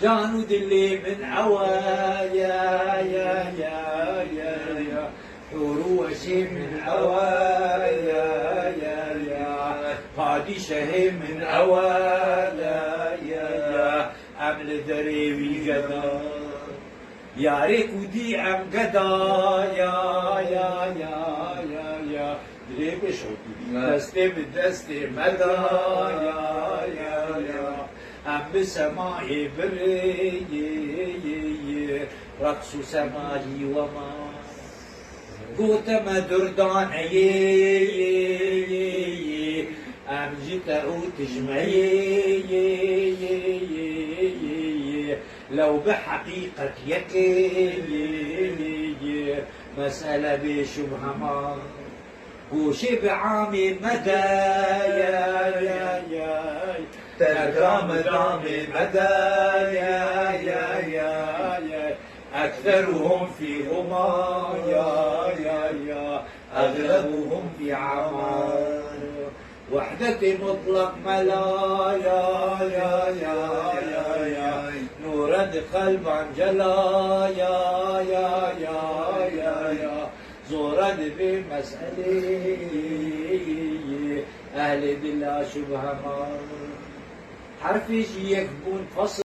جان ودلي من عوايا يا حور وشي من عوايا يا هادي شهي من عوايا يا عمل دريوي قدا يا ريك ودي ام قدا يا دري بشوكي دستي بدستي مدى يا ام بسمائي بري رقص سماي وما قوت مدردان ام جيت تجمعي لو بحقيقة يكي مسألة بشبه ما وشي بعامي مدى يا ترقام دامي مدى يا أكثرهم فيهما يا أغلبهم في عمان وحدتي مطلق ملا يا نورا قلبا جلا يا زورا بمسألة أهل بالله شبه ما حرفي يكبون فصل